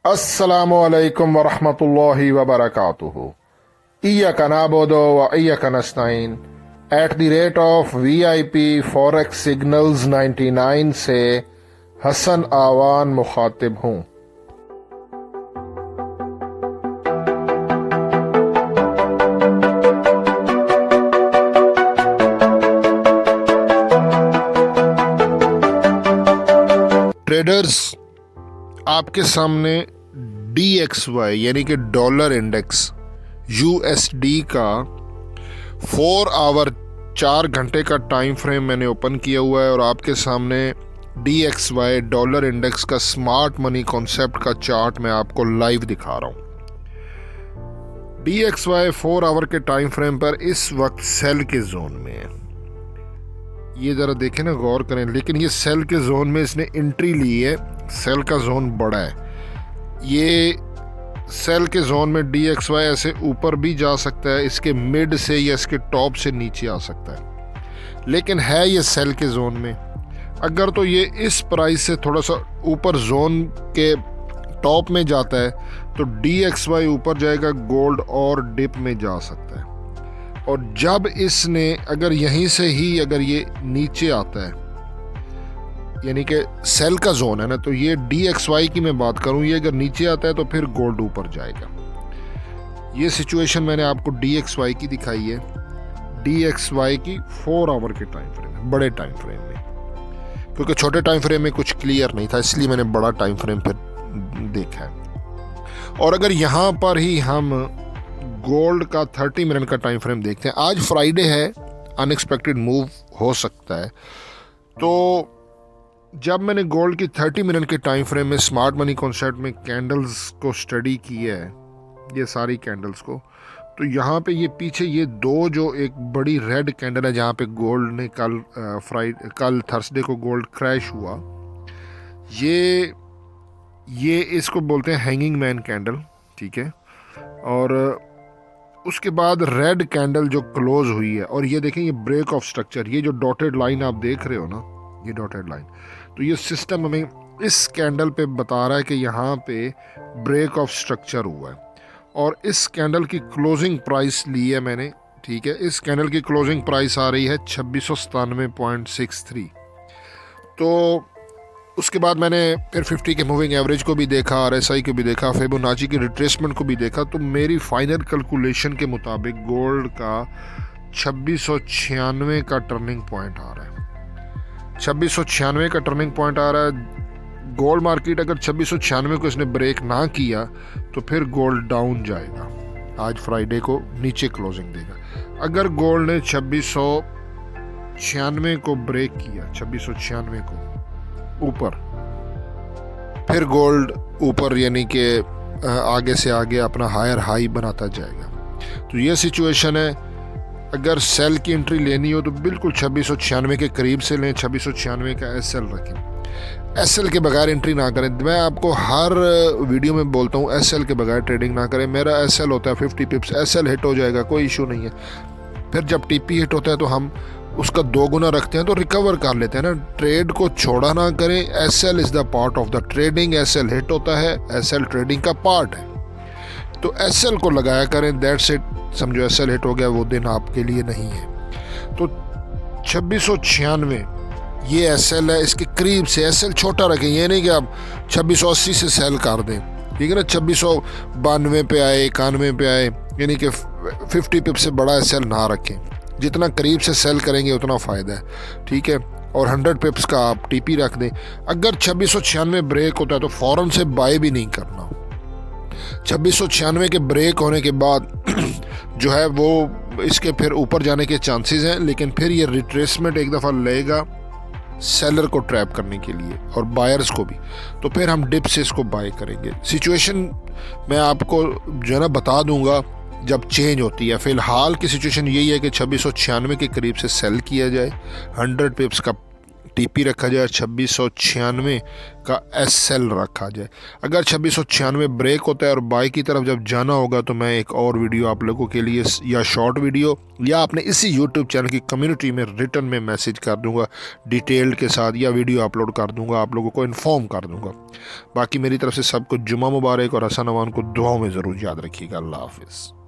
अस्सलामु अलैकुम वरहमतुल्लाहि वबरकातुहू। इय्याका नअबुदु व इय्याका नस्तईन @ VIP फॉरेक्स सिग्नल्स 99 से हसन आवान मुखातिब हूँ। ट्रेडर्स, आपके सामने DXY यानी कि डॉलर इंडेक्स USD का 4 आवर 4 घंटे का टाइम फ्रेम मैंने ओपन किया हुआ है और आपके सामने DXY डॉलर इंडेक्स का स्मार्ट मनी कॉन्सेप्ट का चार्ट मैं आपको लाइव दिखा रहा हूँ। DXY 4 आवर के टाइम फ्रेम पर इस वक्त सेल के जोन में है। ये ज़रा देखें ना, गौर करें। लेकिन ये सेल के जोन में इसने एंट्री ली है। सेल का जोन बड़ा है। ये सेल के जोन में DXY ऐसे ऊपर भी जा सकता है, इसके मिड से या इसके टॉप से नीचे आ सकता है, लेकिन है ये सेल के जोन में। अगर तो ये इस प्राइस से थोड़ा सा ऊपर जोन के टॉप में जाता है तो DXY ऊपर जाएगा, गोल्ड और डिप में जा सकता है। और जब इसने अगर यहीं से ही अगर ये नीचे आता है, यानी कि सेल का जोन है ना, तो ये DXY की मैं बात करूं, ये अगर नीचे आता है तो फिर गोल्ड ऊपर जाएगा। ये सिचुएशन मैंने आपको DXY की दिखाई है। DXY की 4 आवर के टाइम फ्रेम में, बड़े टाइम फ्रेम में, क्योंकि छोटे टाइम फ्रेम में कुछ क्लियर नहीं था, इसलिए मैंने बड़ा टाइम फ्रेम फिर देखा है। और अगर यहाँ पर ही हम गोल्ड का 30 मिनट का टाइम फ्रेम देखते हैं, आज फ्राइडे है, अनएक्सपेक्टेड मूव हो सकता है। तो जब मैंने गोल्ड की 30 मिनट के टाइम फ्रेम में स्मार्ट मनी कॉन्सेप्ट में कैंडल्स को स्टडी किया है, ये सारी कैंडल्स को, तो यहाँ पे ये पीछे ये दो जो एक बड़ी रेड कैंडल है जहाँ पे गोल्ड ने कल थर्सडे को गोल्ड क्रैश हुआ, ये इसको बोलते हैं हैंगिंग मैन कैंडल, ठीक है। और उसके बाद रेड कैंडल जो क्लोज हुई है, और ये देखें ये ब्रेक ऑफ स्ट्रक्चर, ये जो डॉटेड लाइन आप देख रहे हो ना, ये डॉटेड लाइन, तो ये सिस्टम हमें इस कैंडल पे बता रहा है कि यहाँ पे ब्रेक ऑफ स्ट्रक्चर हुआ है। और इस कैंडल की क्लोजिंग प्राइस ली है मैंने, ठीक है। इस कैंडल की क्लोजिंग प्राइस आ रही है 2697.63। तो उसके बाद मैंने फिर 50 के मूविंग एवरेज को भी देखा, RSI को भी देखा, फिबोनाची की रिट्रेसमेंट को भी देखा। तो मेरी फाइनल कैलकुलेशन के मुताबिक गोल्ड का 2696 का टर्निंग पॉइंट आ रहा है। 2696 का टर्निंग पॉइंट आ रहा है। गोल्ड मार्केट अगर 2696 को इसने ब्रेक ना किया तो फिर गोल्ड डाउन जाएगा, आज फ्राइडे को नीचे क्लोजिंग देगा। अगर गोल्ड ने 2696 को ब्रेक किया, 2696 को ऊपर, फिर गोल्ड ऊपर यानी कि आगे से आगे अपना हायर हाई बनाता जाएगा। तो ये सिचुएशन है। अगर सेल की एंट्री लेनी हो तो बिल्कुल 2696 के करीब से लें, 2696 का SL रखें। SL के बगैर एंट्री ना करें। मैं आपको हर वीडियो में बोलता हूँ SL के बगैर ट्रेडिंग ना करें। मेरा SL होता है 50 पिप्स, SL हिट हो जाएगा, कोई इशू नहीं है। फिर जब TP हिट होता है तो हम उसका 2 गुना रखते हैं तो रिकवर कर लेते हैं ना। ट्रेड को छोड़ा ना करें। SL is the part of the trading. SL hit होता है, SL ट्रेडिंग का पार्ट है, तो SL को लगाया करें। That's it. समझो SL हिट हो गया, वो दिन आपके लिए नहीं है। तो 2696 ये SL है, इसके करीब से SL छोटा रखें। ये नहीं कि आप 2680 से सेल कर दें, ठीक है ना। 2692 पे आए, 91 पे आए, यानी कि 50 पिप से बड़ा SL ना रखें। जितना करीब से सेल करेंगे उतना फ़ायदा है, ठीक है। और 100 पिप्स का आप TP रख दें। अगर 2696 ब्रेक होता है तो फ़ौरन से बाय भी नहीं करना। 2696 के ब्रेक होने के बाद जो है वो इसके फिर ऊपर जाने के चांसेस हैं, लेकिन फिर ये रिट्रेसमेंट एक दफ़ा लेगा सेलर को ट्रैप करने के लिए और बायर्स को भी, तो फिर हम डिप से इसको बाय करेंगे। सिचुएशन मैं आपको जो है ना बता दूंगा जब चेंज होती है। फ़िलहाल की सिचुएशन यही है कि 2696 के करीब से सेल किया जाए, 100 पिप्स का TP रखा जाए, 2696 का SL रखा जाए। अगर 2696 ब्रेक होता है और बाई की तरफ जब जाना होगा तो मैं एक और वीडियो आप लोगों के लिए या शॉर्ट वीडियो या अपने इसी यूट्यूब चैनल की कम्युनिटी में रिटर्न में मैसेज कर दूंगा डिटेल के साथ, या वीडियो अपलोड कर दूंगा, आप लोगों को इन्फॉर्म कर दूंगा। बाकी मेरी तरफ से सबको जुमा मुबारक और हसन अमान को दुआओं में ज़रूर याद रखिएगा। अल्लाह हाफिज़।